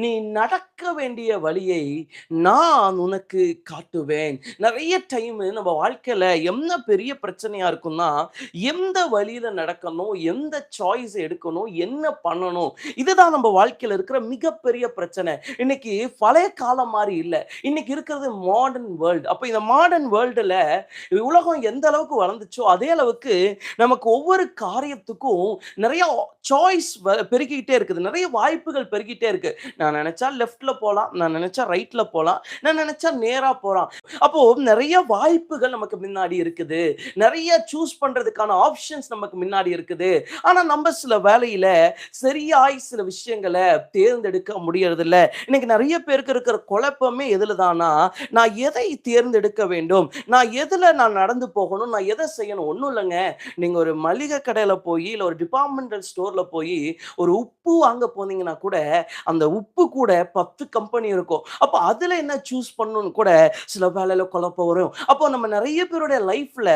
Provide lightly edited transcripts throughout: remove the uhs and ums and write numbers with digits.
நீ நடக்க வேண்டிய வழியை நான் உனக்கு காட்டுவேன். நிறைய டைம் நம்ம வாழ்க்கையில என்ன பெரிய பிரச்சனையா இருக்கும்னா, எந்த வழியில நடக்கணும், எந்த சாய்ஸ் எடுக்கணும், என்ன பண்ணணும், இதுதான் நம்ம வாழ்க்கையில இருக்கிற மிகப்பெரிய பிரச்சனை. இன்னைக்கு பழைய காலம் மாரி இல்ல. இன்னைக்கு இருக்கிறது மாடர்ன் வேர்ல்ட். அப்ப இந்த மாடர்ன் வேர்ல்டுல உலகம் எந்த அளவுக்கு வளர்ந்துச்சோ, அதே அளவுக்கு நமக்கு ஒவ்வொரு காரியத்துக்கும் நிறைய சாய்ஸ் பெருகிக்கிட்டே இருக்குது. நிறைய வாய்ப்புகள் பெருகிட்டே இருக்கு. நான் நினைச்சா லெஃப்ட்ல போலாம், நான் நினைச்சா ரைட்ல போலாம், நான் நினைச்சா நேரா போலாம். அப்போ நிறைய வாய்ப்புகள் நமக்கு முன்னாடி இருக்குது. நிறைய சூஸ் பண்றதுக்கான ஆப்ஷன்ஸ் நமக்கு முன்னாடி இருக்குது. ஆனா நம்ம சில வேலையில சரியாய் சில விஷயங்களை தேர்ந்தெடுக்க முடியறதில்ல. இன்னைக்கு நிறைய பேருக்கு இருக்கிற குழப்பமே எதுலதானா, நான் எதை தேர்ந்தெடுக்க வேண்டும், நான் நடந்து போகணும், நான் எதை செய்யணும். ஒண்ணும் இல்லைங்க. நீங்க ஒரு மளிகை கடையில போய் இல்ல ஒரு டிபார்ட்மெண்டல் ஸ்டோர்ல போய் ஒரு உப்பு வாங்க போனீங்கன்னா கூட அந்த உப்பு கூட 10 கம்பெனி இருக்கும். அப்ப அதுல என்ன சூஸ் பண்ணணும்னு கூட சில வேளையில குழப்பம் வரும். அப்போ நம்ம நிறைய பேருடைய லைஃப்ல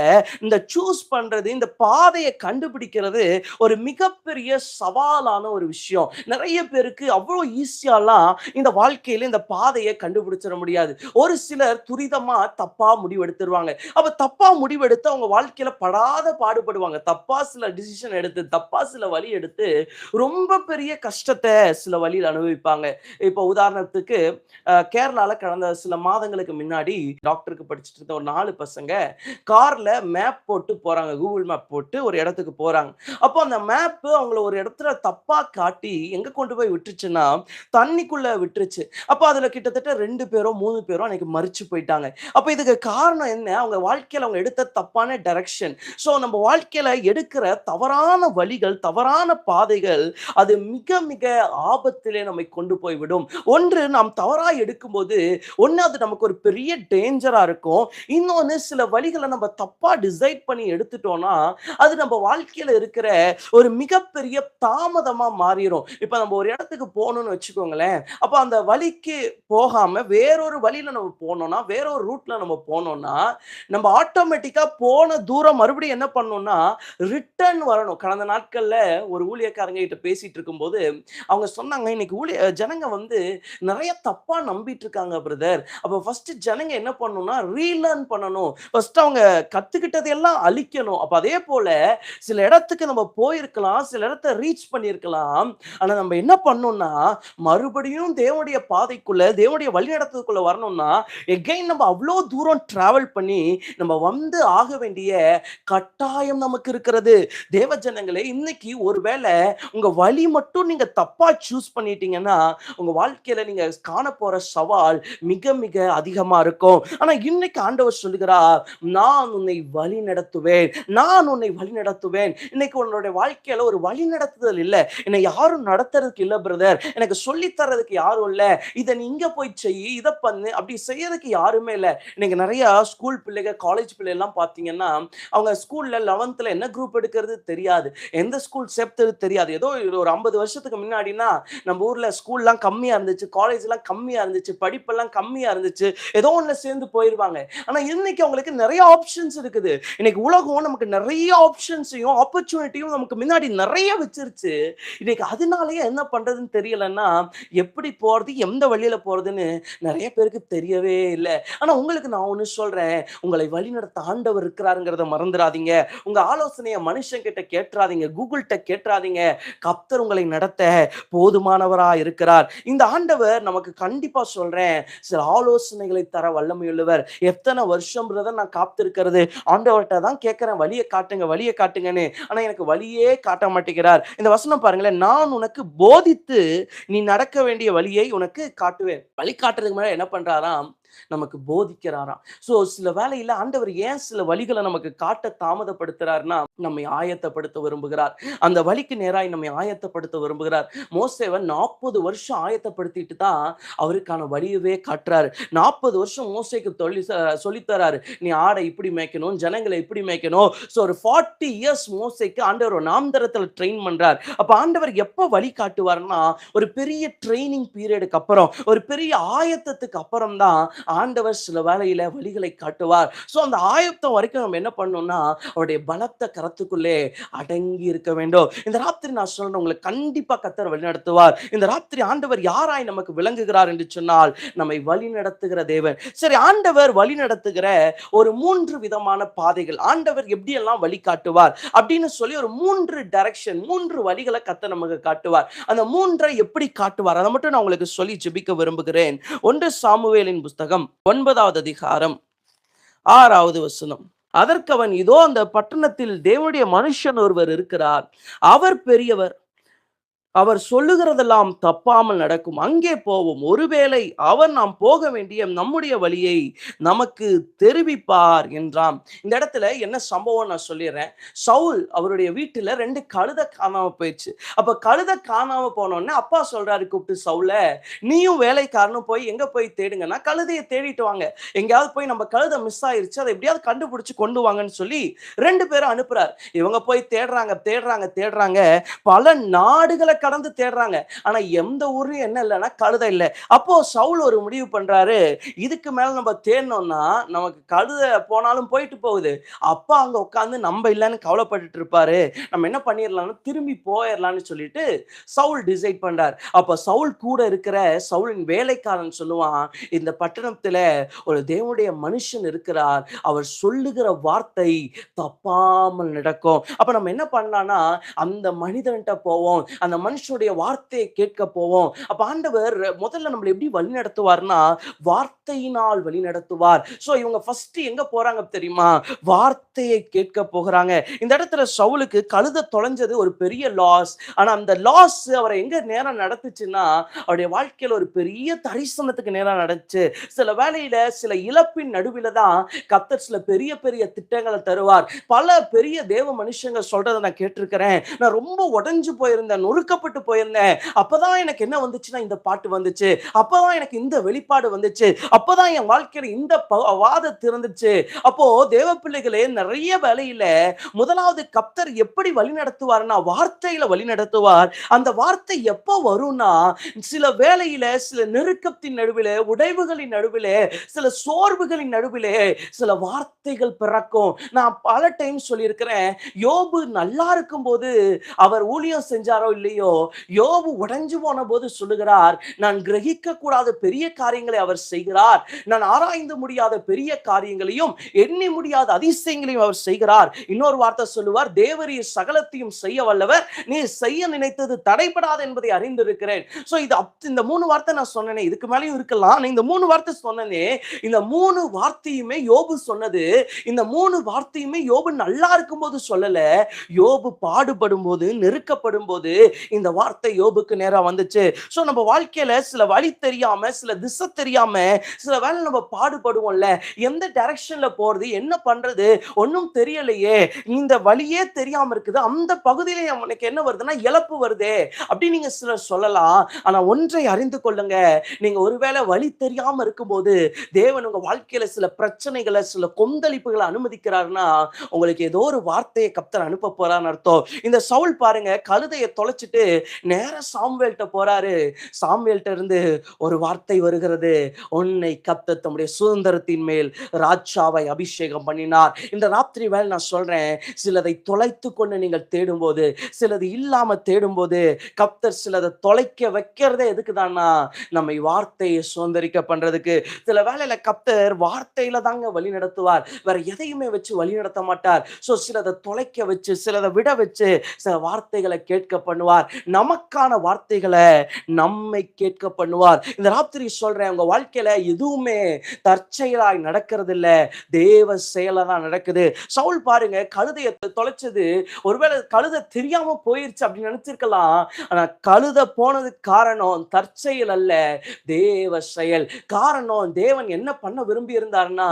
இந்த சூஸ் பண்றது, இந்த பாதையை கண்டுபிடிக்கிறது ஒரு மிகப்பெரிய சவாலான ஒரு விஷயம். நிறைய பேருக்கு அவ்வளவு ஈஸியாலாம் இந்த வாழ்க்கையில இந்த பாதையை கண்டுபிடிச்சிட முடியாது. ஒரு சிலர் துரிதமா தப்பா முடிவெடுத்துருவாங்க. அப்ப தப்பா முடிவெடுத்து அவங்க வாழ்க்கையில படாத பாடுபடுவாங்க. தப்பா சில டிசிஷன் எடுத்து, தப்பா சில வழி எடுத்து ரொம்ப பெரிய கஷ்டத்தை சில வழியில் அனுபவிப்பாங்க. இப்போ உதாரணத்துக்கு கேரளால கடந்த சில மாதங்களுக்கு முன்னாடி டாக்டருக்கு படிச்சுட்டு இருந்த ஒரு 4 பசங்க கார்ல மேப் போட்டு போறாங்க. கூகுள் மேப் போட்டு ஒரு இடத்துக்கு போறாங்க. அப்போ அந்த மேப் அவங்கள ஒரு இடத்துல தப்பா காட்டி எங்க கொண்டு போய் விட்டுருச்சுன்னா, தண்ணிக்குள்ள விட்டுருச்சு. அப்போ அதுல கிட்டத்தட்ட 2 பேரோ 3 பேரோ அன்னைக்கு மரிச்சு போயிட்டாங்க. அப்ப இதுக்கு காரணம் என்ன? அவங்க வாழ்க்கையில அவங்க எடுத்த தப்பான டைரக்ஷன். சோ நம்ம வாழ்க்கையில எடுக்கிற தவறான வழிகள், தவறான பாதைகள் அது மிக மிக ஆபத்திலே நம்மை கொண்டு போய் விடும். ஒன்று, நாம் தவறா எடுக்கும்போது ஒண்ணு அது நமக்கு ஒரு பெரிய டேஞ்சரா இருக்கும். இன்னொன்னு சில வழிகளை நம்ம தப்பா டிசைட் பண்ணி எடுத்துட்டோம்னா அது நம்ம வாழ்க்கையில இருக்கிற ஒரு மிகப்பெரிய தாமதமா மாறிடும். இப்ப நம்ம ஒரு இடத்துக்கு போகணும்னு வச்சுக்கோங்களேன். அப்ப அந்த வழிக்கு போகாம வேறொரு வழியில நம்ம போனோம்னா, வேறொரு ரூட்ல நம்ம போனோம்னா, நம்ம ஆட்டோமேட்டிக்கா போன தூரம் மறுபடியும் என்ன பண்ணணும்னா ரிட்டர்ன் வரணும். கடந்த நாட்கள்ல ஒரு ஊழியக்காரங்க கிட்ட பேசிட்டு இருக்கும்போது அவங்க சொன்னாங்க, இன்னைக்கு ஜனங்க வந்து நிறைய தப்பா நம்பிட்டு இருக்காங்க பிரதர். அப்ப ஃபர்ஸ்ட் ஜனங்க என்ன பண்ணணும்னா ரீலர்ன் பண்ணணும். ஃபர்ஸ்ட் அவங்க கத்துக்கிட்டதெல்லாம் அழிக்கணும். அப்ப அதே போல சில இடத்துக்கு நம்ம போயிருக்கலாம், சில இடத்தை ரீச் பண்ணியிருக்கலாம். ஆனா நம்ம என்ன பண்ணணும்னா மறுபடியும் தேவனுடைய பாதைக்குள்ள, தேவனுடைய வழிநடத்துக்குள்ள வரணும்னா எகைன் நம்ம அவ்வளோ தூரம் டிராவல் பண்ணி நம்ம வந்து ஆக வேண்டிய கட்டாயம் நமக்கு இருக்கிறது. தேவ ஜனங்களே, இன்னைக்கு ஒருவேளை உங்க வழி மட்டும் நீங்க தப்பா சூஸ் பண்ணிட்டீங்கன்னா உங்க வாழ்க்கையில நீங்க காண போற சவால் மிக மிக அதிகமா இருக்கும். ஆனா இன்னைக்கு ஆண்டவர் சொல்லுகிறார், நான் உன்னை வழி நடத்துவேன், நான் உன்னை வழி நடத்துவேன். இன்னைக்கு உன்னுடைய வாழ்க்கையில ஒரு வழி நடத்துதல் இல்ல, என்னை யாரும் நடத்துறதுக்கு இல்ல பிரதர், எனக்கு சொல்லி தர்றதுக்கு யாரும் இல்ல, இதை நீ இங்க போய் செய், இதை பண்ணு, அப்படி செய்யறதுக்கு யாருமே இல்ல. இன்னைக்கு நிறைய ஸ்கூல் பிள்ளைங்க, காலேஜ் பிள்ளை எல்லாம் பாத்தீங்கன்னா அவங்க ஸ்கூல்ல 11th என்ன குரூப் எடுக்கிறது தெரியாது, எந்த ஸ்கூல் சேர்த்தது தெரியாது. ஏதோ ஒரு 50 வருஷத்துக்கு முன்னாடினா நம்ம ஊர்ல ஸ்கூல்லாம் கம்மியா இருந்துச்சு, காலேஜ் எல்லாம் கம்மியா இருந்துச்சு, படிப்பெல்லாம் கம்மியா இருந்துச்சு, ஏதோ ஒண்ணுல சேர்ந்து போயிருவாங்க. ஆனா இன்னைக்கு அவங்களுக்கு நிறைய ஆப்ஷன்ஸ் இருக்குது. இன்னைக்கு உலகம் நமக்கு நிறைய ஆப்ஷன்ஸையும் ஆப்பர்ச்சுனிட்டியும் நமக்கு முன்னாடி நிறைய வச்சிருச்சு. இன்னைக்கு அதனாலயே என்ன பண்றதுன்னு தெரியலன்னா எப்படி போறது, எந்த வழியில போறதுன்னு நிறைய பேருக்கு தெரியவே இல்லை. ஆனா உங்களுக்கு நான் ஒண்ணு சொல்றேன், உங்களை வழிநடத்த ஆண்டவர் இருக்கிறாருங்கிறத மறந்துடாதீங்க. உங்க ஆலோசனையை மனுஷன் கிட்ட கேட்றாதீங்க, கூகுள்கிட்ட கேட்றாதீங்க. கர்த்தர் உங்களை நடத்த போதுமானவரா இருக்கிறார். இந்த ஆண்டவர் நமக்கு கண்டிப்பா சொல்றேன், சில ஆலோசனைகளை தர வல்லமையுள்ளவர். எத்தனை வருஷம் பிரதர் நான் காத்திருக்கிறது, ஆண்டவர்கிட்ட தான் கேட்கிறேன், வழியை காட்டுங்க, வழியை காட்டுங்கன்னு. ஆனா எனக்கு வழியே காட்ட மாட்டேங்கிறார். இந்த வசனம் பாருங்களேன், நான் உனக்கு போதித்து நீ நடக்க வேண்டிய வழியை உனக்கு காட்டுவேன். வழி காட்டுறதுக்கு மேல என்ன பண்றாராம், நமக்கு போதிக்கிறாராம். சோ சில வேளையில ஆண்டவர் ஏன் சில வழிகளை நமக்கு காட்ட தாமதப்படுத்துறாருன்னா நம்மை ஆயத்தப்படுத்த விரும்புகிறார். அந்த வழிக்கு நேராய் நம்மை ஆயத்தப்படுத்த விரும்புகிறார். மோசேவை 40 வருஷம் ஆயத்தப்படுத்திட்டு தான் அவருக்கான வழியவே காட்டுறாரு. 40 வருஷம் மோசேக்கு சொல்லித்தராரு, நீ ஆடை இப்படி மேய்க்கணும், ஜனங்களை இப்படி மேய்க்கணும். சோ ஒரு 40 இயர்ஸ் மோசேக்கு ஆண்டவர் நாமதரத்துல ட்ரெயின் பண்றார். அப்ப ஆண்டவர் எப்ப வழி காட்டுவார்னா ஒரு பெரிய ட்ரைனிங் பீரியடுக்கு அப்புறம், ஒரு பெரிய ஆயத்தத்துக்கு அப்புறம் தான் ஆண்டவர் சில வேளையில வழிகளை காட்டுவார். ஸோ அந்த ஆயத்தம் வரைக்கும் நம்ம என்ன பண்ணணும்னா, அவருடைய பலத்த கரத்துக்குள்ளே அடங்கி இருக்க வேண்டும். இந்த ராத்திரி நான் சொல்றேன், உங்களை கண்டிப்பா கர்த்தர் வழிநடத்துவார். இந்த ராத்திரி ஆண்டவர் யாராய் நமக்கு விளங்குகிறார் என்று சொன்னால், நம்மை வழிநடத்துகிற தேவன். சரி, ஆண்டவர் வழிநடத்துகிற ஒரு 3 விதமான பாதைகள், ஆண்டவர் எப்படியெல்லாம் வழி காட்டுவார் அப்படின்னு சொல்லி ஒரு 3 டைரக்ஷன், 3 வழிகளை கர்த்தர் நமக்கு காட்டுவார். அந்த 3ஐ எப்படி காட்டுவார் அதை மட்டும் நான் உங்களுக்கு சொல்லி ஜெபிக்க விரும்புகிறேன். 1 சாமுவேலின் புஸ்தகம் 9வது அதிகாரம் 6வது வசனம். அதற்கு அவன், இதோ அந்த பட்டணத்தில் தேவனுடைய மனுஷன் ஒருவர் இருக்கிறார், அவர் பெரியவர், அவர் சொல்லுகிறதெல்லாம் தப்பாமல் நடக்கும், அங்கே போவோம், ஒருவேளை அவர் நாம் போக வேண்டிய நம்முடைய வழியை நமக்கு தெரிவிப்பார் என்றான். இந்த இடத்துல என்ன சம்பவம் நான் சொல்லிடுறேன். சவுல் அவருடைய வீட்டுல 2 கழுதை காணாம போயிடுச்சு. அப்ப கழுதை காணாம போனோடனே அப்பா சொல்றாரு கூப்பிட்டு, சவுல நீயும் வேலைக்காரனும் போய் எங்க போய் தேடுங்கன்னா கழுதையை தேடிட்டு வாங்க, எங்கேயாவது போய் நம்ம கழுதை மிஸ் ஆயிருச்சு, அதை எப்படியாவது கண்டுபிடிச்சு கொண்டு வாங்கன்னு சொல்லி 2 பேரும் அனுப்புறாரு. இவங்க போய் தேடுறாங்க தேடுறாங்க தேடுறாங்க, பல நாடுகளை கடந்து தேடுறாங்க. ஆனா எந்த ஊர்லயும் என்ன இல்லைன்னா கழுதை இல்லை. அப்போ சவுல் ஒரு முடிவு பண்றாரு, இதுக்கு மேல நம்ம தேடணும்னா நமக்கு கழுதை போனாலும் போயிட்டு போகுது, அப்பா அங்க உட்காந்து நம்ம இல்லைன்னு கவலைப்பட்டுட்டு இருப்பாரு, நம்ம என்ன பண்ணிடலாம்னு திரும்பி போயிடலாம்னு சொல்லிட்டு சவுல் டிசைட் பண்றார். அப்ப சவுல் கூட இருக்கிற சவுலின் வேலைக்காரன் சொல்லுவான், இந்த பட்டணத்துல ஒரு தேவனுடைய மனுஷன் இருக்கிறார், அவர் சொல்லுகிற வார்த்தை தப்பாமல் நடக்கும். அப்ப நம்ம என்ன பண்ணலாம்னா அந்த மனிதன்கிட்ட போவோம், அந்த மனுஷனுடைய வார்த்தையை கேட்க போவோம். அப்ப ஆண்டவர் முதல்ல நம்மளை எப்படி வழி நடத்துவார்னா வார்த்தையினால் வழி நடத்துவார். சோ இவங்க ஃபர்ஸ்ட் எங்க போறாங்க தெரியுமா? வார்த்தையை கேட்க போகிறாங்க. இந்த இடத்துல சவுலுக்கு கழுதை தொலைஞ்சது ஒரு பெரிய லாஸ். ஆனா அந்த லாஸ் அவரை எங்க நேரம் நடத்துச்சுன்னா அவருடைய வாழ்க்கையில ஒரு பெரிய தரிசனத்துக்கு நேரம் நடந்துச்சு. சில வேளையில சில இழப்பின் நடுவில தான் கர்த்தர் சில பெரிய பெரிய திட்டங்களை தருவார். பல பெரிய தேவ மனுஷங்க சொல்றதை நான் கேட்டிருக்கிறேன். நான் ரொம்ப உடைஞ்சு போயிருந்தேன், நொறுக்கப்பட்டு போயிருந்தேன், அப்பதான் எனக்கு என்ன வந்துச்சுன்னா இந்த பாட்டு வந்துச்சு, அப்பதான் எனக்கு இந்த வெளிப்பாடு வந்துச்சு, அப்பதான் என் வாழ்க்கையில இந்த வாத திறந்துச்சு. அப்போ தேவ பிள்ளைகளே, நிறைய வேளையில முதலாவது கர்த்தர் எப்படி வழி நடத்துவார்னா வார்த்தையில வழி நடத்துவார். அந்த வார்த்தை எப்போ வரும்னா சில வேளையில சில நெருக்கத்தின் நடுவிலே, உடைவுகளின் நடுவிலே, சில சோர்வுகளின் நடுவிலே சில வார்த்தைகள் பிறக்கும். நான் பல டைம் சொல்லியிருக்கிறேன், யோபு நல்லா இருக்கும் போது அவர் ஊழியம் செஞ்சாரோ இல்லையோ, யோபு உடைஞ்சு போன போது சொல்லுகிறார், நான் கிரகிக்க கூடாத பெரிய காரியங்களை அவர் செய்கிறார், நான் ஆராய்ந்து முடியாத பெரிய காரியங்களையும் எண்ணி முடியாத அதிசயங்களையும் அவர் செய்கிறார். இன்னொரு வார்த்தை சொல்லுவார், தேவரீர் சகலத்தையும் செய்ய வல்லவர், நீ செய்ய நினைத்தது தடைபடாது என்பதை அறிந்திருக்கிறேன். சோ இது இந்த 3 வார்த்தை நான் சொன்னேனே, இதுக்கு மேலேயும் இருக்கலாம், இந்த 3 வார்த்தை சொன்னனே, இந்த 3 வார்த்தையுமே யோபு சொன்னது. இந்த 3 வார்த்தையுமே யோபு நல்லா இருக்கும்போது சொல்லல, யோபு பாடுபடும் போது, நெருக்கப்படும் போது இந்த வார்த்தை யோபுக்கு நேரா வந்துச்சு. சோ நம்ம வாழ்க்கையில சில வழி தெரியாம, சில திசை தெரியாம, சில வேளை நம்ம பாடுபடுவோம்ல, எந்த டைரக்ஷன்ல போறது, என்ன பண்றது ஒன்னும் தெரியலையே, இந்த வழியே தெரியாம இருக்குது, அந்த பகுதியில எனக்கு என்ன வருதுன்னா இழப்பு வருதே அப்படி நீங்க சிலர் சொல்லலாம். ஆனா ஒன்றை அறிந்து கொள்ளுங்க, நீங்க ஒருவேளை வழி தெரியாம இருக்கும்போது தேவன் உங்க வாழ்க்கையில சில பிரச்சனைகளை, சில கொந்தளிப்புகளை அனுமதிக்கிறாருன்னா உங்களுக்கு ஏதோ ஒரு வார்த்தையை கர்த்தர் அனுப்ப போறான்னு அர்த்தம். இந்த சவுல் பாருங்க, கழுதையை தொலைச்சிட்டு நேரா சாமுவேல்ட்ட போறாரு. சாமுவேல்ட்ட இருந்து ஒரு வார்த்தை வருகிறது, உன்னை கர்த்தர் தம்முடைய சுதந்திரத்தின் மேல் ராஜாவை அபிஷேகம் பண்ணினார். இந்த ராத்திரி வேளை நான் சொல்றேன், சிலதை தொலைத்து கொண்டு நீங்கள் தேடும்போது, சிலது இல்லாம தேடும்போது கர்த்தர் சிலதை தொலைக்க வைக்கிறதே எதுக்குதான்னா நம்மை வார்த்தையை சுதந்திரிக்க பண்றதுக்கு. சில வேளையில கர்த்தர் வார்த்தையில தாங்க வழி நடத்துவார், வேற எதையுமே வச்சு வழி நடத்த மாட்டார். சோ சிலதை தொலைக்க வச்சு, சிலதை விட வச்சு, சில வார்த்தைகளை கேட்க பண்ணுவார். நமக்கான வார்த்தைகளை நம்மை கேட்க பண்ணுவார். இந்த ராத்திரி சொல்றேன், உங்க வாழ்க்கையில எதுவுமே தற்செயலாய் நடக்கிறது இல்ல, தேவ செயலா தான் நடக்குது. சவுல் பாருங்க, கழுதையை தொலைச்சது ஒருவேளை கழுதை தெரியாம போயிருச்சு அப்படின்னு நினைச்சிருக்கலாம். ஆனா கழுதை போனதுக்கு காரணம் தற்செயல் அல்ல, தேவ செயல். காரணம், தேவன் என்ன பண்ண விரும்பி இருந்தார்னா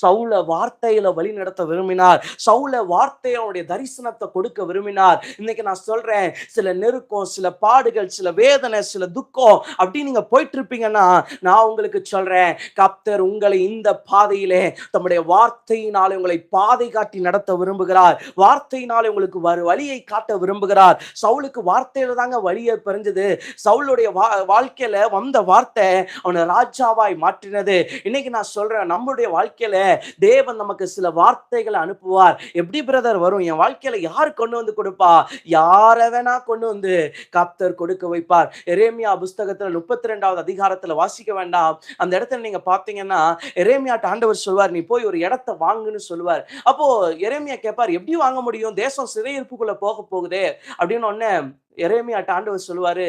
சவுல வார்த்தையில வழி நடத்த விரும்பினார். சவுல வார்த்தையோட தரிசனத்தை கொடுக்க விரும்பினார். இன்னைக்கு நான் சொல்றேன், சில நெருக்கம், சில பாடுகள், சில வேதனை, சில துக்கம் அப்படி நீங்க போயிட்டு இருப்பீங்கன்னா, நான் உங்களுக்கு சொல்றேன், கர்த்தர் உங்களை இந்த பாதையிலே தம்முடைய வார்த்தையினாலே உங்களை பாதை காட்டி நடத்த விரும்புகிறார். வார்த்தையினாலே உங்களுக்கு வழியை காட்ட விரும்புகிறார். சவுலுக்கு வார்த்தையில தாங்க வழியை பிறந்தது. சவுளுடைய வாழ்க்கையில வந்த வார்த்தை அவனை ராஜாவாய் மாற்றினது. இன்னைக்கு நான் சொல்றேன், நம்முடைய வாழ்க்கையில தேவன் நமக்கு சில வார்த்தைகளை அனுப்புவார். எப்படி பிரதர் வரும்? என் வாழ்க்கையில யார் கொண்டு வந்து கொடுப்பா? யார வேணா கொண்டு வந்து கர்த்தர் கொடுக்க வைப்பார். எரேமியா புஸ்தகத்துல 32வது அதிகாரத்துல வாசிக்க வேண்டாம், அந்த இடத்துல நீங்க பாத்தீங்கன்னா எரேமியாட்ட ஆண்டவர் சொல்வார், நீ போய் ஒரு இடத்தை வாங்குன்னு சொல்லுவார். அப்போ எரேமியா கேட்பார், எப்படி வாங்க முடியும்? தேசம் சிறையிருப்புக்குள்ள போக போகுதே அப்படின்னு. உடனே எரேமியாட்ட ஆண்டவர் சொல்லுவாரு,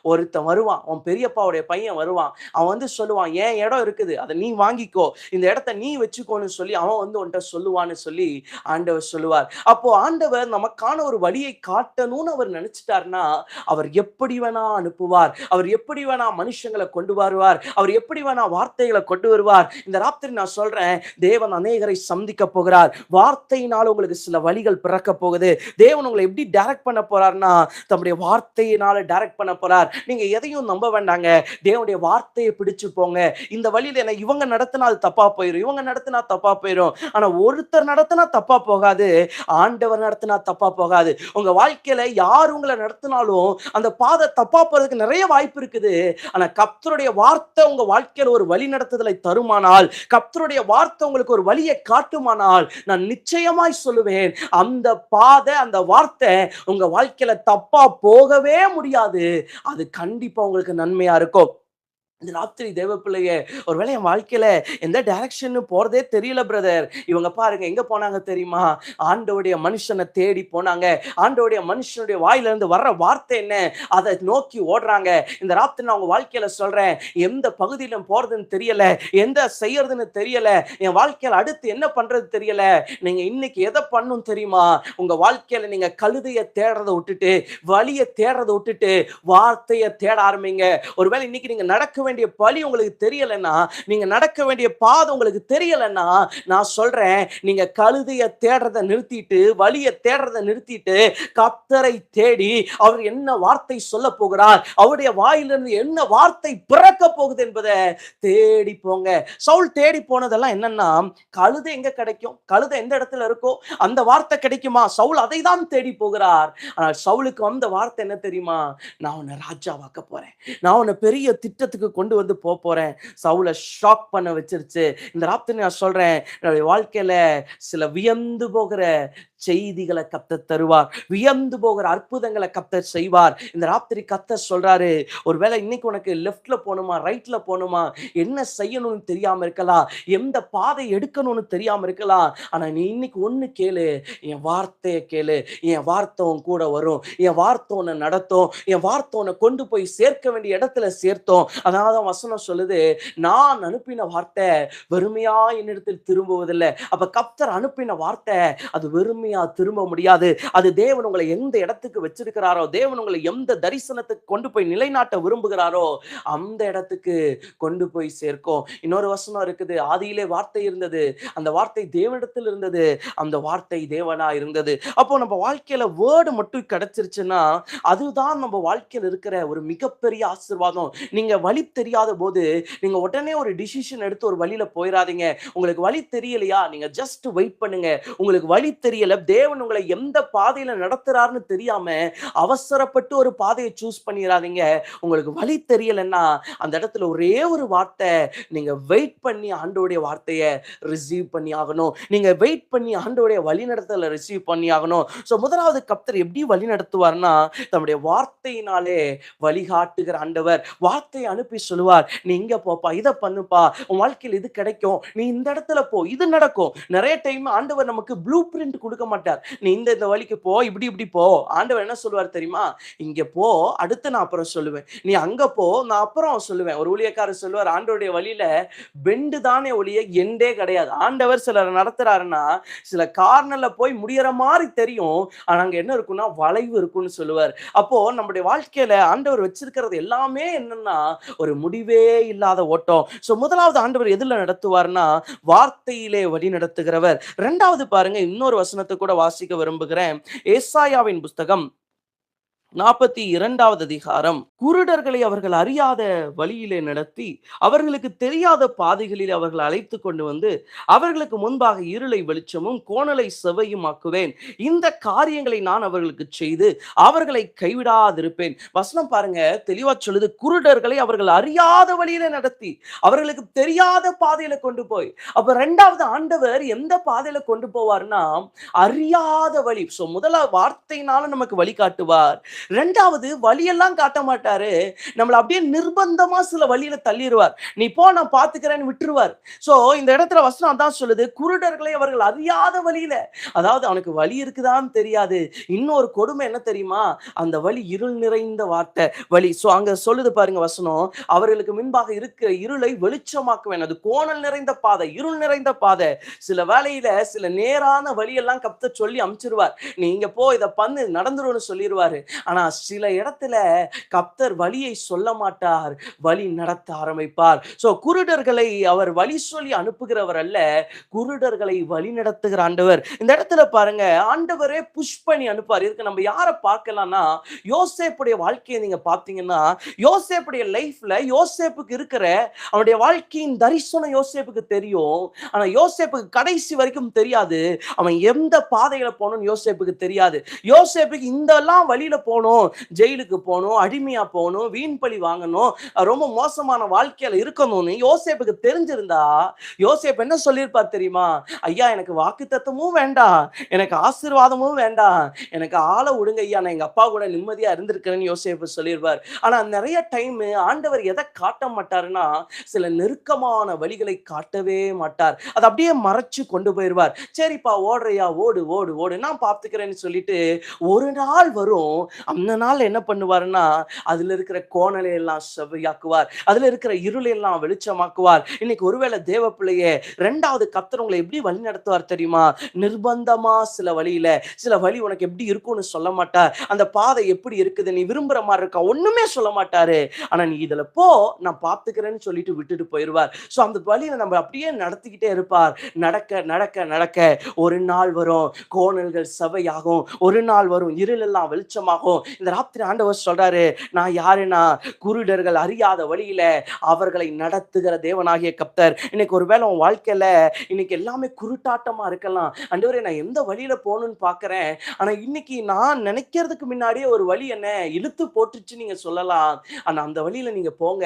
ஒருத்தன் வருவான், உன் பெரியப்பாவுடைய பையன் வருவான். அவன் வந்து சொல்லுவான், என் இடம் இருக்குது, அதை நீ வாங்கிக்கோ, இந்த இடத்த நீ வச்சுக்கோன்னு சொல்லி அவன் வந்து உன்கிட்ட சொல்லுவான்னு சொல்லி ஆண்டவர் சொல்லுவார். அப்போ ஆண்டவர் நமக்கான ஒரு வழியை காட்டணும்னு அவர் நினைச்சிட்டாருன்னா, அவர் எப்படி வேணா அனுப்புவார். அவர் எப்படி வேணா மனுஷங்களை கொண்டு வருவார். அவர் எப்படி வேணா வார்த்தைகளை கொண்டு வருவார். இந்த ராத்திரி நான் சொல்றேன், தேவன் அநேகரை சந்திக்க போகிறார். வார்த்தையினால் உங்களுக்கு சில வழிகள் பிறக்க போகுது. தேவன் உங்களை எப்படி டைரக்ட் பண்ண போறார்னா, தம்முடைய வார்த்தையினால டைரக்ட் பண்ண போறார். நீங்க எதையும் நம்ப வேண்டாங்க, தேவனுடைய வார்த்தையை பிடிச்சு போங்க. இந்த வழியில என்ன இவங்க நடத்தினா அது தப்பா போயிடும், இவங்க நடத்தினா தப்பா போயிடும். ஆனா ஒருத்தர் நடத்தினா தப்பா போகாது, ஆண்டவர் நடத்தினா தப்பா போகாது. உங்க வாழ்க்கையில யார் உங்களை நடத்தினாலும் அந்த பாதை தப்பா போறதுக்கு நிறைய வாய்ப்பு இருக்குது. ஆனா கர்த்தருடைய வார்த்தை உங்க வாழ்க்கையில ஒரு வழி நடத்துதலை தருமானால், கர்த்தருடைய வார்த்தை உங்களுக்கு ஒரு வழியை காட்டுமானால், நான் நிச்சயமாய் சொல்லுவேன், அந்த பாதை, அந்த வார்த்தை உங்க வாழ்க்கையில தப்பா போகவே முடியாது. அது கண்டிப்பா உங்களுக்கு நன்மையா இருக்கும். இந்த ராத்திரி தேவ பிள்ளைய, ஒருவேளை என் வாழ்க்கையில எந்த டைரக்ஷன் போறதே தெரியல பிரதர். இவங்க பாருங்க எங்க போனாங்க தெரியுமா? ஆண்டவருடைய மனுஷனை தேடி போனாங்க. ஆண்டவருடைய மனுஷனுடைய வாயில இருந்து வர்ற வார்த்தை என்ன, அதை நோக்கி ஓடுறாங்க. இந்த ராத்திரி நான் உங்க வாழ்க்கையில சொல்றேன், எந்த பகுதியிலும் போறதுன்னு தெரியல, எந்த செய்யறதுன்னு தெரியல, என் வாழ்க்கையில அடுத்து என்ன பண்றது தெரியல. நீங்க இன்னைக்கு எதை பண்ணும் தெரியுமா? உங்க வாழ்க்கையில நீங்க கழுதையை தேடுறதை விட்டுட்டு, வழியை தேடுறதை விட்டுட்டு, வார்த்தையை தேட ஆரம்பிங்க. ஒருவேளை இன்னைக்கு நீங்க நடக்க வேண்டிய பழி உங்களுக்கு தெரியலன்னா, நீங்க நடக்க வேண்டிய பாதை உங்களுக்கு தெரியலன்னா, நான் சொல்றேன், நீங்க கழுதையை தேடுறதை நிறுத்திட்டு, வழியை தேடுறதை நிறுத்திட்டு, கர்த்தரை தேடி அவர் என்ன வார்த்தை சொல்ல போகிறார், அவருடைய வாயிலிருந்து என்ன வார்த்தை பிறக்க போகுது என்பதை தேடி போங்க. சவுல் தேடி போனதெல்லாம் என்னன்னா, கழுதை எங்க கிடைக்கும், கழுதை எந்த இடத்துல இருக்கோ அந்த வார்த்தை கிடைக்குமா? சவுல் அதை தான் தேடி போகிறார். ஆனால் சவுலுக்கு வந்த வார்த்தை என்ன தெரியுமா? நான் உன்னை ராஜாவாக்க போறேன், நான் உன்னை பெரிய திட்டத்துக்கு கொண்டு வந்து போறேன். சவுலை ஷாக் பண்ண வச்சிருச்சு. இந்த ராத்திரி நான் சொல்றேன், வாழ்க்கையில சில வியந்து போகிற செய்திகளை கர்த்தர் தருவார், வியந்து போகிற அற்புதங்களை கர்த்தர் செய்வார். இந்த ராத்திரி கர்த்தர் சொல்றாரு, ஒருவேளை இன்னைக்கு உனக்கு லெஃப்ட்ல போகணுமா, ரைட்ல போகணுமா, என்ன செய்யணும்னு தெரியாம இருக்கலாம், எந்த பாதை எடுக்கணும்னு தெரியாம இருக்கலாம். ஆனா நீ இன்னைக்கு ஒண்ணு கேளு, என் வார்த்தையை கேளு, என் வார்த்தை உன் கூட வரும், என் வார்த்தை உன்னை நடத்தும், என் வார்த்தை உன்னை கொண்டு போய் சேர்க்க வேண்டிய இடத்துல சேர்த்தோம். அதனால வசனம் சொல்லுது, நான் அனுப்பின வார்த்தை வெறுமையா என்னிடத்தில் திரும்புவதில்லை. அப்ப கர்த்தர் அனுப்பின வார்த்தை அது வெறுமையா திரும்ப முடியாது. அது தேவன் உங்களை எந்த இடத்துக்கு வச்சிருக்கிறாரோ, தேவன் உங்களை எந்த தரிசனத்துக்கு கொண்டு போய் நிலைநாட்ட விரும்புகிறாரோ அந்த இடத்துக்கு கொண்டு போய் சேர்க்கும். இன்னொரு வசனம் இருக்குது, ஆதியிலே வார்த்தை இருந்தது, அந்த வார்த்தை தேவனிடத்தில் இருந்தது, அந்த வார்த்தை தேவனா இருந்தது. அப்போ நம்ம வாழ்க்கையில வேர்டு மட்டும் கிடைச்சிருச்சுன்னா அதுதான் நம்ம வாழ்க்கையில் இருக்கிற ஒரு மிகப்பெரிய ஆசீர்வாதம். நீங்க வழி தெரியாத போது நீங்க உடனே ஒரு டிசிஷன் எடுத்து ஒரு வழியில போயிடாதீங்க. உங்களுக்கு வழி தெரியலையா, நீங்க ஜஸ்ட் வெயிட் பண்ணுங்க. உங்களுக்கு வழி தெரியல, தேவன் உங்களை எந்த பாதையில நடத்துறாருன்னு தெரியாம அவசரப்பட்டு ஒரு பாதையை சூஸ் பண்ணிடாதீங்க. உங்களுக்கு வழி தெரியலன்னா அந்த இடத்துல ஒரே ஒரு வார்த்தை, நீங்க வெயிட் பண்ணி ஆண்டவருடைய வார்த்தையை ரிசீவ் பண்ணி ஆகணும். நீங்க வெயிட் பண்ணி ஆண்டவருடைய வழி நடத்தல ரிசீவ் பண்ணி ஆகணும். சோ முதலாவது கர்த்தர் எப்படி வழி நடத்துவார்னா, தம்முடைய வார்த்தையினாலே வழிகாட்டுகிற ஆண்டவர். வார்த்தையை அனுப்பி சொல்லுவார், நீ இங்க போப்பா, இதை பண்ணுப்பா, உன் வாழ்க்கையில் இது கிடைக்கும், நீ இந்த இடத்துல போ, இது நடக்கும். நிறைய டைம் ஆண்டவர் நமக்கு ப்ளூ பிரிண்ட் கொடுக்க மாட்டார். நீ இந்த வழிக்கு போ, இப்படி இப்படி போ. ஆண்டவர் என்ன சொல்லுவார் தெரியுமா? இங்க போ, அடுத்து நான் அப்புறம் சொல்லுவேன், நீ அங்க போ, நான் அப்புறம் சொல்லுவேன். ஒரு ஊழியக்காரர் சொல்லுவார், ஆண்டவருடைய வழியில பெண்டு தானே ஒழிய எண்டே கிடையாது. ஆண்டவர் சிலர் நடத்துறாருன்னா சில கார்னர்ல போய் முடியற மாதிரி தெரியும், ஆனா அங்க என்ன இருக்குன்னா வளைவு இருக்குன்னு சொல்லுவார். அப்போ நம்முடைய வாழ்க்கையில ஆண்டவர் வச்சிருக்கிறது எல்லாமே என்னன்னா ஒரு முடிவே இல்லாத ஓட்டம். சோ முதலாவது ஆண்டவர் எதுல நடத்துவார்னா வார்த்தையிலே வழி நடத்துகிறவர். இரண்டாவது பாருங்க, இன்னொரு வசனத்தை கூட வாசிக்க விரும்புகிறேன். ஏசாயாவின் புஸ்தகம் 42வது அதிகாரம். குருடர்களை அவர்கள் அறியாத வழியிலே நடத்தி, அவர்களுக்கு தெரியாத பாதைகளில் அவர்கள் அழைத்துக் கொண்டு வந்து, அவர்களுக்கு முன்பாக இருளை வெளிச்சமும், கோணலை செவ்வையுமாக்குவேன். இந்த காரியங்களை நான் அவர்களுக்குச் செய்து, அவர்களை கைவிடாதிருப்பேன். வசனம் பாருங்க, தெளிவா சொல்லுது. குருடர்களை அவர்கள் அறியாத வழியில நடத்தி, அவர்களுக்கு தெரியாத பாதையில கொண்டு போய், அப்ப 2வது ஆண்டவர் எந்த பாதையில கொண்டு போவார்னா, அறியாத வழி. முதல்ல வார்த்தையினால நமக்கு வழி காட்டுவார். 2வது வழியெல்லாம் காட்ட மாட்டாரு. நம்மள அப்படியே நிர்பந்தமா சில வழியில தள்ளிருவார். நீ போ, நான் பார்த்துக்கிறேன்னு விட்டுருவார். சோ இந்த இடத்துல வசனம் அதான் சொல்லுது. குருடர்களை அவர்கள் அறியாத வழியில, அதாவது அவனுக்கு வழி இருக்குதான்னு தெரியாது. இன்னொரு கொடுமை என்ன தெரியுமா? அந்த வழி இருள் நிறைந்த வார்த்தை வழி. சோ அங்க சொல்லுது பாருங்க வசனம். அவர்களுக்கு முன்பாக இருக்கிற இருளை வெளிச்சமாக்குவேன். அது கோணல் நிறைந்த பாதை, இருள் நிறைந்த பாதை. சில வேளையில சில நேரான வழியெல்லாம் கர்த்தர் சொல்லி அனுப்பிச்சிருவார். நீ இங்க போ, இத பண்ணு, நடந்துரும்னு சொல்லிருவாரு. ஆனா சில இடத்துல கர்த்தர் வழியை சொல்ல மாட்டார், வழி நடத்த ஆரம்பிப்பார். சோ குருடர்களை அவர் வழி சொல்லி அனுப்புகிறவர் அல்ல, குருடர்களை வழி நடத்துகிற ஆண்டவர். இந்த இடத்துல பாருங்க, ஆண்டவரே புஷ் பண்ணி அனுப்பார். இதுக்கு நம்ம யாரை பார்க்கலாம்னா, யோசேப்புடைய வாழ்க்கையை நீங்க பார்த்தீங்கன்னா, யோசேப்புடைய லைஃப்ல யோசேப்புக்கு இருக்கிற அவனுடைய வாழ்க்கையின் தரிசனம் யோசேப்புக்கு தெரியும். ஆனா யோசேப்புக்கு கடைசி வரைக்கும் தெரியாது, அவன் எந்த பாதையில போகணும்னு யோசேப்புக்கு தெரியாது. யோசேப்புக்கு இந்தெல்லாம் வழியில போகணும், ஜெயிலுக்கு போகணும், அடிமையா போகணும், வீண் பழி வாங்கணும், ரொம்ப மோசமான வாழ்க்கையில இருக்கணும்னு யோசேப்புக்கு தெரிஞ்சிருந்தா, யோசேப்பு என்ன சொல்லியிருப்பார் தெரியுமா? ஐயா, எனக்கு வாக்குத்தத்தமும் வேண்டாம், எனக்கு ஆசீர்வாதமும் வேண்டாம், எனக்கு ஆள விடுங்க ஐயா, நான் எங்க அப்பா கூட நிம்மதியா இருந்திருக்கிறேன்னு யோசேப்பு சொல்லியிருப்பார். ஆனா நிறைய டைம் ஆண்டவர் எதை காட்ட மாட்டாருன்னா, சில நெருக்கமான வழிகளை காட்டவே மாட்டார். அதை அப்படியே மறைச்சு கொண்டு போயிருவார். சரிப்பா, ஓடுறியா, ஓடு ஓடு ஓடு, நான் பார்த்துக்கிறேன்னு சொல்லிட்டு ஒரு நாள் வரும். அந்த நாள் என்ன பண்ணுவாருன்னா, அதுல இருக்கிற கோணலை எல்லாம் செவ்வையாக்குவார், அதுல இருக்கிற இருளை எல்லாம் வெளிச்சமாக்குவார். இன்னைக்கு ஒருவேளை தேவ பிள்ளையே, 2வது கர்த்தர் உங்களை எப்படி வழி நடத்துவார் தெரியுமா? நிர்பந்தமா சில வழியில, சில வழி உனக்கு எப்படி இருக்கும்னு சொல்ல மாட்டார். அந்த பாதை எப்படி இருக்குது, நீ விரும்புற மாதிரி இருக்கா, ஒண்ணுமே சொல்ல மாட்டாரு. ஆனா நீ இதுல போ, நான் பார்த்துக்கிறேன்னு சொல்லிட்டு விட்டுட்டு போயிருவார். சோ அந்த வழியில நம்ம அப்படியே நடத்திக்கிட்டே இருப்பார். நடக்க நடக்க நடக்க ஒரு நாள் வரும், கோணல்கள் செவ்வையாகும். ஒரு நாள் வரும், இருள் எல்லாம் வெளிச்சமாகும். இந்த ராத்திரி ஆண்டவர் சொல்றாரு, நான் யாருன்னா, குருடர்கள் அறியாத வழியில அவர்களை நடத்துகிற தேவனாகிய கர்த்தர். இன்னைக்கு ஒருவேளை உன் வாழ்க்கையில இன்னைக்கு எல்லாமே குருட்டாட்டமா இருக்கலாம். ஆண்டவரே, நான் எந்த வழியில போகணும்னு பார்க்கிறேன், ஆனா இன்னைக்கு நான் நினைக்கிறதுக்கு முன்னாடியே ஒரு வழி என்ன இழுத்து போட்டுச்சு நீங்க சொல்லலாம். ஆனா அந்த வழியில நீங்க போங்க,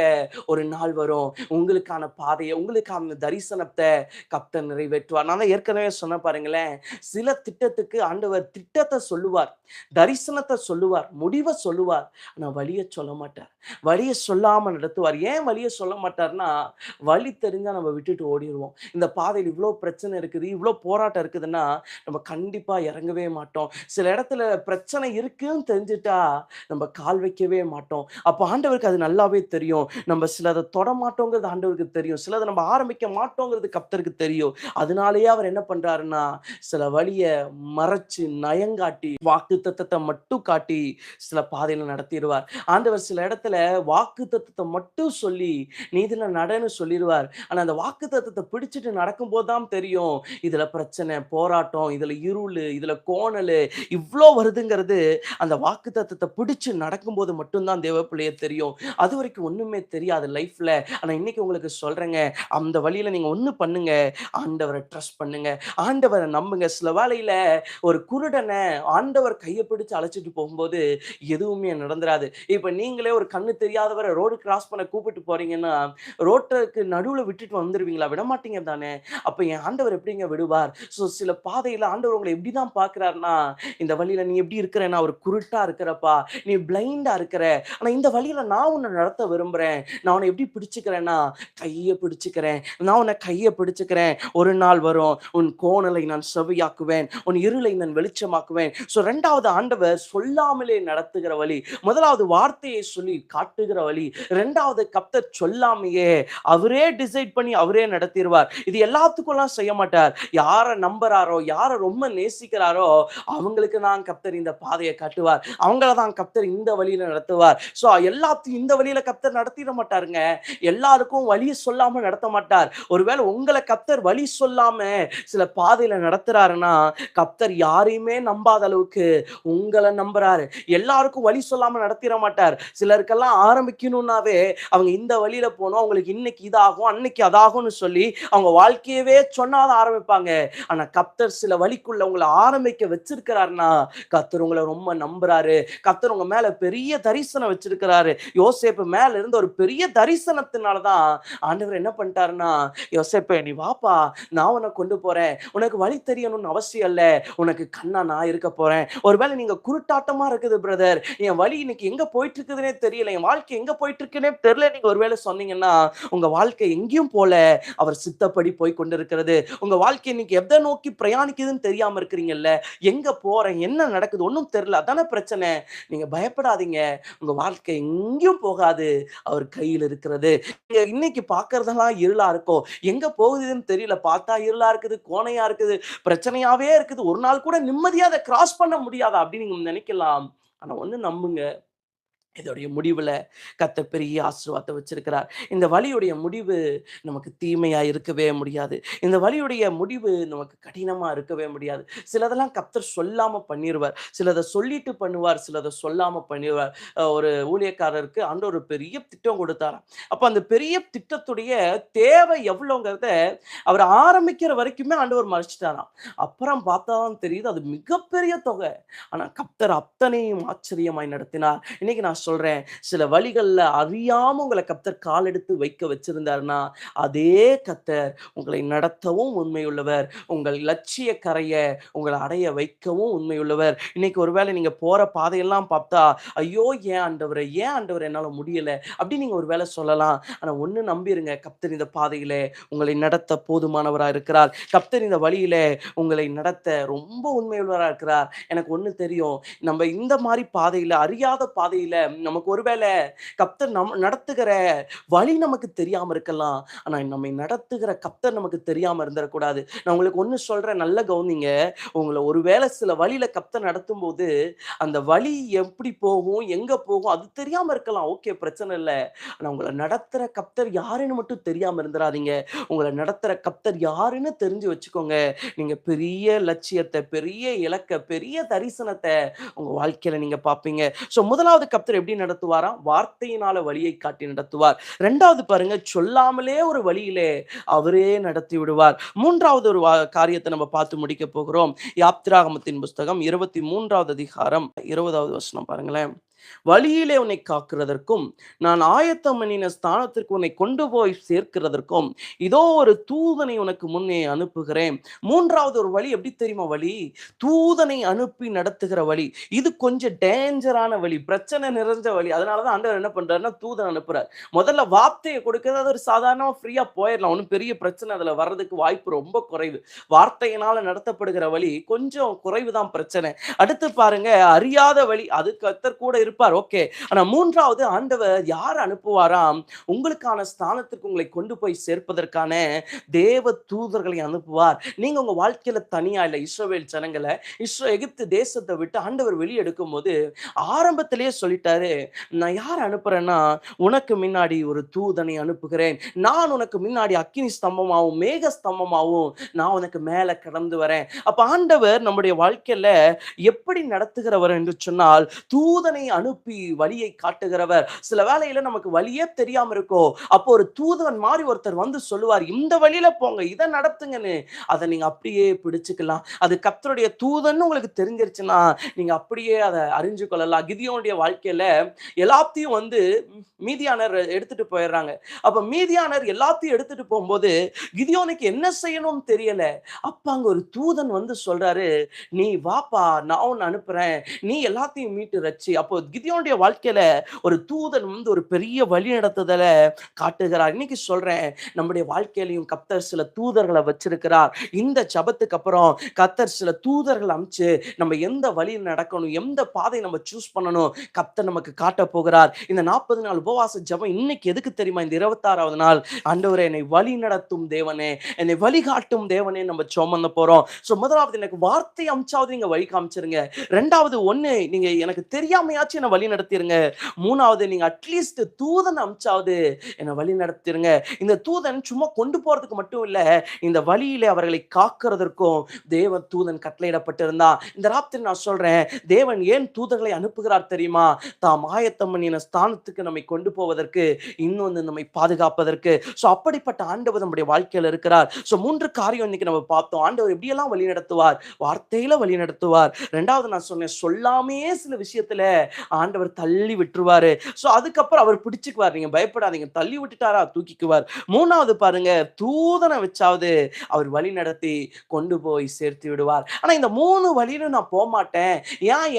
ஒரு நாள் வரும், உங்களுக்கான பாதையை, உங்களுக்கான தரிசனத்தை கர்த்தர் நிறைவேற்றுவார். நான் தான் ஏற்கனவே சொன்ன பாருங்களேன், சில திட்டத்துக்கு ஆண்டவர் திட்டத்தை சொல்லுவார், தரிசனத்தை சொல்லுவார், முடிவை சொல்லுவார், ஆனா வழியை சொல்ல மாட்டார். வழியை சொல்லாம நடத்துவார். ஏன் வழியை சொல்ல மாட்டார்னா, வழி தெரிஞ்சா நம்ம விட்டுட்டு ஓடிடுவோம். இந்த பாதையில் இவ்வளோ பிரச்சனை இருக்குது, இவ்வளோ போராட்டம் இருக்குதுன்னா நம்ம கண்டிப்பா இறங்கவே மாட்டோம். சில இடத்துல பிரச்சனை இருக்குன்னு தெரிஞ்சுட்டா நம்ம கால் வைக்கவே மாட்டோம். அப்போ ஆண்டவருக்கு அது நல்லாவே தெரியும். நம்ம சிலதை தொட மாட்டோங்கிறது ஆண்டவருக்கு தெரியும், சிலதை நம்ம ஆரம்பிக்க மாட்டோங்கிறது கர்த்தருக்கு தெரியும். அதனாலேயே அவர் என்ன பண்றாருன்னா, சில வழிய மறைச்சு நயங்காட்டி வாக்குத்தத்தத்தை மட்டும் காட்டி சில பாதையில நடத்திடுவார். ஆண்டவர் சில இடத்துல வாக்குத்தத்தத்தை மட்டும் சொல்லி நீ இதுல நடன்னு சொல்லிடுவார். ஆனா அந்த வாக்குத்தத்தத்தை பிடிச்சிட்டு நடக்கும்போது தான் தெரியும், இதுல பிரச்சனை, போராட்டம், இதுல இருள், இதுல கோணல் இவ்வளோ வருதுங்கிறது அந்த வாக்குத்தத்தத்தை பிடிச்சு நடக்கும்போது மட்டும்தான் தேவ பிள்ளைய தெரியும். அது வரைக்கும் ஒண்ணுமே தெரியாது லைஃப்ல. ஆனா இன்னைக்கு உங்களுக்கு சொல்றேங்க, அந்த வழியில நீங்க ஒண்ணு பண்ணுங்க, ஆண்டவரை ட்ரஸ்ட் பண்ணுங்க, ஆண்டவரை நம்புங்க. சில வேளையில ஒரு குருடனை ஆண்டவர் கையை பிடிச்சு அழைச்சிட்டு போகும்போது எதுவுமே நடந்துராது. இப்ப நீங்களே ஒரு கண்ணு தெரியாதவரை ரோடு கிராஸ் பண்ண கூப்பிட்டு போறீங்கன்னா, ரோட்டுக்கு நடுவுல விட்டுட்டு வந்துருவீங்களா? விடமாட்டீங்க தானே. அப்ப என் ஆண்டவர் எப்படிங்க விடுவார்? சோ சில பாதையில ஆண்டவர் உங்களை எப்படிதான் பார்க்கிறார்னா, இந்த வழியில நீ எப்படி இருக்கிறேன்னா, ஒரு குருட்டா இருக்கிறப்பா, நீ பிளைண்டா இருக்கிற, ஆனா இந்த வழியில நான் உன்னை நடத்த விரும்புறேன், நான் உன்னை எப்படி பிடிச்சுக்கிறேன்னா, கையை பிடிச்சுக்கிறேன், நான் உன்னை கையை பிடிச்சுக்கிறேன். ஒரு நாள் வரும், உன் கோணலை நான் செவ்வையாக்குவேன், உன் இருளை நான் வெளிச்சமாக்குவேன். சோ 2வது ஆண்டவர் சொல்லாமலே நடத்துகிற வழி, 1வது வார்த்தையை சொல்லி காட்டுகிற வழி, 2வது கர்த்தர் சொல்லாமையே அவரே டிசைட் பண்ணி அவரே நடத்திடுவார். இது எல்லாத்துக்கும்லாம் செய்ய மாட்டார். யாரை நம்புறாரோ, யாரை ரொம்ப நேசிக்கிறாரோ அவங்களுக்கு தான் கர்த்தர் இந்த பாதையை காட்டுவார், அவங்கள தான் கர்த்தர் இந்த வழியில நடத்துவார். சோ எல்லாத்தையும் இந்த வழியில கர்த்தர் நடத்திட மாட்டாருங்க. எல்லாருக்கும் வழியை சொல்லாம நடத்த மாட்டார். ஒருவேளை உங்களை கர்த்தர் வழி சொல்லாம சில பாதையில நடத்துறாருன்னா, கர்த்தர் யாரையுமே நம்பாத அளவுக்கு உங்களை நம்புறாரு. எல்லாருக்கும் வழி சொல்லாம நடத்திட மாட்டார். சிலருக்கெல்லாம் ஆரம்பிக்கணும்னாவே அவங்க இந்த வழியில போனோம், அவங்களுக்கு இன்னைக்கு இதாகும், அன்னைக்கு அதாகும்னு சொல்லி அவங்க வாழ்க்கையவே சொன்னாதான் ஆரம்பிப்பாங்க. ஆனா கர்த்தர் சில வழிக்குள்ள உங்களை ஆரம்பிக்க வச்சிருக்கிறாருன்னா, கர்த்தர் உங்களை ரொம்ப நம்புறாரு. கர்த்தர் உங்க மேல பெரிய தரிசனம் வச்சிருக்கிறாரு. யோசேப்பு மேல இருந்த ஒரு பெரிய தரிசனத்தினாலதான் ஆண்டவர் என்ன பண்ணிட்டாருன்னா, யோசேப்பே நீ வாப்பா, நான் உன்னை கொண்டு போறேன். உனக்கு வழி தெரியணும்னு அவசியம் இல்ல. உனக்கு கண்ணா நான் இருக்க போறேன். ஒருவேளை நீங்க குருட்டாட்டமா இருக்குது பிரதர், என் வழி இன்னைக்கு எங்க போயிட்டு இருக்குதுன்னே தெரியல, என் வாழ்க்கை எங்க போயிட்டு இருக்குன்னே தெரியல, நீங்க ஒருவேளை சொன்னீங்கன்னா, உங்க வாழ்க்கை எங்கேயும் போல அவர் சித்தப்படி போய் கொண்டிருக்கிறது. உங்க வாழ்க்கை இன்னைக்கு எதை நோக்கி பிரயாணிக்குதுன்னு தெரியாம இருக்கிறீங்கல்ல, எங்க போறேன், என்ன நடக்குது ஒன்னும் தெரியல, அதானே பிரச்சனை. நீங்க பயப்படாதீங்க, உங்க வாழ்க்கை எங்கேயும் போகாது, அவர் கையில் இருக்கிறது. நீங்க இன்னைக்கு பாக்குறதெல்லாம் இருளா இருக்கும், எங்க போகுதுன்னு தெரியல, பார்த்தா இருளா இருக்குது, கோணையா இருக்குது, பிரச்சனையாவே இருக்குது, ஒரு நாள் கூட நிம்மதியா அதை கிராஸ் பண்ண முடியாதா அப்படின்னு நீங்க நினைக்கலாம். ஆனா ஒண்ணு நம்புங்க, இதோடைய முடிவுல கர்த்தர் பெரிய ஆசீர்வாதத்தை வச்சிருக்கிறார். இந்த வழியுடைய முடிவு நமக்கு தீமையா இருக்கவே முடியாது. இந்த வழியுடைய முடிவு நமக்கு கடினமா இருக்கவே முடியாது. சிலதெல்லாம் கர்த்தர் சொல்லாம பண்ணிருவார். சிலத சொல்லிட்டு பண்ணுவார். சிலத சொல்லாம பண்ணிருவார். ஒரு ஊழியக்காரருக்கு ஆண்டவர் ஒரு பெரிய திட்டம் கொடுத்தாராம். அப்ப அந்த பெரிய திட்டத்துடைய தேவை எவ்வளவுங்கிறத அவர் ஆரம்பிக்கிற வரைக்குமே ஆண்டவர் மறைச்சிட்டாராம். அப்புறம் பார்த்தா தான் தெரியுது அது மிகப்பெரிய தொகை. ஆனா கர்த்தர் அத்தனையும் ஆச்சரியமாய் நடத்தினார். இன்னைக்கு நான் சொல்றேன், சில வழிகள்ல அறியாம உங்களை கர்த்தர் கால் எடுத்து வைக்க வச்சிருந்தாருன்னா, அதே கர்த்தர் உங்களை நடத்தவும் உண்மையுள்ளவர். உங்கள் லட்சிய கரைய உங்களை அடைய வைக்கவும் உண்மையுள்ளவர். இன்னைக்கு ஒருவேளை நீங்க போற பாதையெல்லாம் பார்த்தா, ஐயோ ஏன் ஆண்டவரே, ஏன் ஆண்டவரே என்னால முடியல அப்படின்னு நீங்க ஒருவேளை சொல்லலாம். ஆனா ஒண்ணு நம்பிருங்க, கர்த்தர் இந்த பாதையில உங்களை நடத்த போதுமானவரா இருக்கிறார். கர்த்தர் இந்த வழியில உங்களை நடத்த ரொம்ப உண்மையுள்ளவரா இருக்கிறார். எனக்கு ஒண்ணு தெரியும், நம்ம இந்த மாதிரி பாதையில, அறியாத பாதையில நமக்கு ஒருவேளை கர்த்தர் நடத்துகிற வழி நமக்கு தெரியாம இருக்கலாம். ஆனா நம்மை நடத்துகிற கர்த்தர் நமக்கு தெரியாம இருந்துடக்கூடாது. நான் உங்களுக்கு ஒண்ணு சொல்றேன், நல்ல கவனிங்க. உங்களை ஒருவேளை சில வழியில கர்த்தர் நடத்தும் போது அந்த வழி எப்படி போகும், எங்க போகும் அது தெரியாம இருக்கலாம். ஓகே, பிரச்சனை இல்ல. ஆனா உங்களை நடத்துற கர்த்தர் யாருன்னு மட்டும் தெரியாம இருந்துடாதீங்க. உங்களை நடத்துற கர்த்தர் யாருன்னு தெரிஞ்சு வச்சுக்கோங்க. நீங்க பெரிய லட்சியத்தை, பெரிய இலக்க, பெரிய தரிசனத்தை உங்க வாழ்க்கையில நீங்க பார்ப்பீங்க. சோ முதலாவது கர்த்தர் எப்படி நடத்துவாராம்? வார்த்தையினால வழியை காட்டி நடத்துவார். 2வது பாருங்க, சொல்லாமலே ஒரு வழியிலே அவரே நடத்தி விடுவார். 3வது ஒரு காரியத்தை நம்ம பார்த்து முடிக்க போகிறோம். யாத்திராகமத்தின் புஸ்தகம் 23வது அதிகாரம் 20வது வசனம் பாருங்களேன். வழியிலே உன்னை காக்கிறதற்கும் நான் ஆயத்தம் பண்ணின ஸ்தானத்திற்கு உன்னை கொண்டு போய் சேர்க்கிறதற்கும் இதோ ஒரு தூதனை உனக்கு முன்னே அனுப்புகிறேன். 3வது ஒரு வழி எப்படி தெரியுமா? வழி தூதனை அனுப்பி நடத்துகிற வழி. இது கொஞ்சம் டேஞ்சரான வழி, பிரச்சனை நிறைஞ்ச வழி. அதனாலதான் ஆண்டவர் என்ன பண்றாருன்னா தூதன் அனுப்புறார். முதல்ல வார்த்தையை கொடுக்கிறது, அது ஒரு சாதாரணமா ஃப்ரீயா போயிடலாம், ஒன்றும் பெரிய பிரச்சனை அதுல வர்றதுக்கு வாய்ப்பு ரொம்ப குறைவு. வார்த்தையினால நடத்தப்படுகிற வழி கொஞ்சம் குறைவுதான் பிரச்சனை. அடுத்து பாருங்க, அறியாத வழி, அது கர்த்தர் கூட இருப்பார், ஓகே. ஆனா 3வது ஆண்டவர் யார் அனுப்புவாராம்? உங்களுக்கான ஸ்தானத்திற்கு உங்களை கொண்டு போய் சேர்ப்பதற்கான தேவ தூதர்களை அனுப்புவார். நீங்க உங்க வாழ்க்கையில தனியா இல்ல. இஸ்ரவேல் ஜனங்களை எகிப்து தேசத்தை விட்டு ஆண்டவர் வெளியே எடுக்கும் போது ஆரம்பத்திலேயே சொல்லிட்டாரு, நான் யார் அனுப்புறேன்னா உனக்கு முன்னாடி ஒரு தூதனை அனுப்புகிறேன். நான் உனக்கு முன்னாடி அக்கினி ஸ்தம்பமாவும் மேக ஸ்தம்பமாவும் நான் உனக்கு மேல கடந்து வரேன். அப்ப ஆண்டவர் நம்முடைய வாழ்க்கையில எப்படி நடத்துகிறவர் என்று சொன்னால், தூதனை அனுப்பி வழியை காட்டுகிறவர். சில வேளையில நமக்கு வழியே தெரியாம இருக்கும், அப்போ ஒரு தூதன் மாதிரி ஒருத்தர் வந்து சொல்லுவார், இந்த வழியில போங்க, இதை நடத்துங்கன்னு. அதை நீங்க அப்படியே பிடிச்சுக்கலாம். அது கர்த்தருடைய தூதன் உங்களுக்கு தெரிஞ்சிருச்சுன்னா நீங்க அப்படியே அதை அறிஞ்சு கொள்ளலாம். கிதியோனுடைய வாழ்க்கையில எல்லாத்தையும் வந்து மீதியானர் எடுத்துட்டு போயிடுறாங்க. அப்ப மீதியானர் எல்லாத்தையும் எடுத்துட்டு போகும்போது கிதியோனுக்கு என்ன செய்யணும்னு தெரியல. அப்ப அங்க ஒரு தூதன் வந்து சொல்றாரு, நீ வாப்பா, நான் உன்னை அனுப்புறேன், நீ எல்லாத்தையும் மீட்டு ரட்சி. அப்போ கிதியோனுடைய வாழ்க்கையில ஒரு தூதன் வந்து ஒரு பெரிய வழி நடத்துதலை காட்டுகிறார். இன்னைக்கு சொல்றேன், நம்முடைய வாழ்க்கையிலையும் கர்த்தர் சில தூதர்களை வச்சிருக்கிறார். இந்த ஜபத்துக்கு அப்புறம் கர்த்தர் சில தூதர்கள் அனுப்பிச்சு நம்ம எந்த வழியில் நடக்கணும், எந்த பாதை நம்ம சூஸ் பண்ணணும், கர்த்தர் நமக்கு காட்ட போகிறார். இந்த 40 நாள் உபவாச ஜபம் இன்னைக்கு எதுக்கு தெரியுமா? இந்த 26வது நாள், ஆண்டவரே என்னை வழி நடத்தும் தேவனே, என்னை வழிகாட்டும் தேவனே நம்ம ஜெபம் பண்ண போறோம். சோ முதலாவது, எனக்கு வார்த்தை அம்சாவது நீங்க வழி காமிச்சிருங்க. 2வது, ஒண்ணு நீங்க எனக்கு தெரியாமையாச்சும் என்ன வழி நடத்திருங்க. 3வது நீங்க அட்லீஸ்ட் தூதன் அனுப்பிச்சாவது என்ன வழி நடத்திருங்க. இந்த தூதன் சும்மா கொண்டு போறதுக்கு மட்டும் இல்ல, இந்த வழியிலே அவர்களை காக்கிறதற்கும் தேவ தூதன் கட்டளையிடப்பட்டிருந்தான். இந்த ராத்திரி நான் சொல்றேன், தேவன் ஏன் தூதர்களை அனுப்புகிறார் தெரியுமா? தாம் ஆயத்தம் பண்ணின ஸ்தானத்துக்கு நம்மை கொண்டு போவதற்கு, இன்னொன்னு நம்மை பாதுகாப்பதற்கு. அப்படிப்பட்ட ஆண்டவர் நம்முடைய வாழ்க்கையில இருக்கிறார். 3 காரியம் இன்னைக்கு நம்ம பார்த்தோம். ஆண்டவர் எப்படியெல்லாம் வழி நடத்துவார்? வார்த்தையில வழி நடத்துவார். 2வது நான் சொன்னேன், சொல்லாமயே சில விஷயத்துல ஆண்டவர் தள்ளி விட்டுருவாரு. அதுக்கப்புறம் அவர் பிடிச்சுக்குவார். நீங்க பயப்படாதீங்க. தள்ளி விட்டுட்டாரா தூக்கிக்குவார். 3வது பாருங்க, தூதனை வச்சாவது அவர் வழி நடத்தி கொண்டு போய் சேர்த்து விடுவார். ஆனா இந்த 3 வழியிலும் நான் போமாட்டேன்.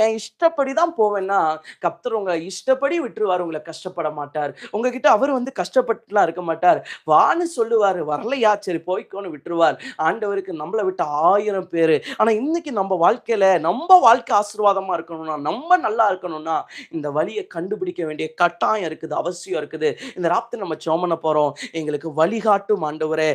என் இஷ்டப்படி தான் போவேன்னா, கர்த்தர் உங்கள இஷ்டப்படி விட்டுருவாரு. உங்கள கஷ்டப்பட மாட்டார். உங்ககிட்ட அவர் வந்து கஷ்டப்பட்டுலாம் இருக்க மாட்டார். வான்னு சொல்லுவாரு. வரலையா சரி போய்க்கோன்னு விட்டுருவார். ஆண்டவருக்கு நம்மள விட்டு 1000 பேரு. ஆனா இன்னைக்கு நம்ம வாழ்க்கையில நம்ம வாழ்க்கை ஆசீர்வாதமா இருக்கணும்னா, நம்ம நல்லா இருக்கணும்னா, இந்த வழிய கண்டுபிடிக்க வேண்டிய கட்டாயம் இருக்குது, அவசியம் இருக்குது. இந்த ராத்திரி நம்ம ஜெபம் பண்ண போறோம். எங்களுக்கு வழிகாட்டும் ஆண்டவரே.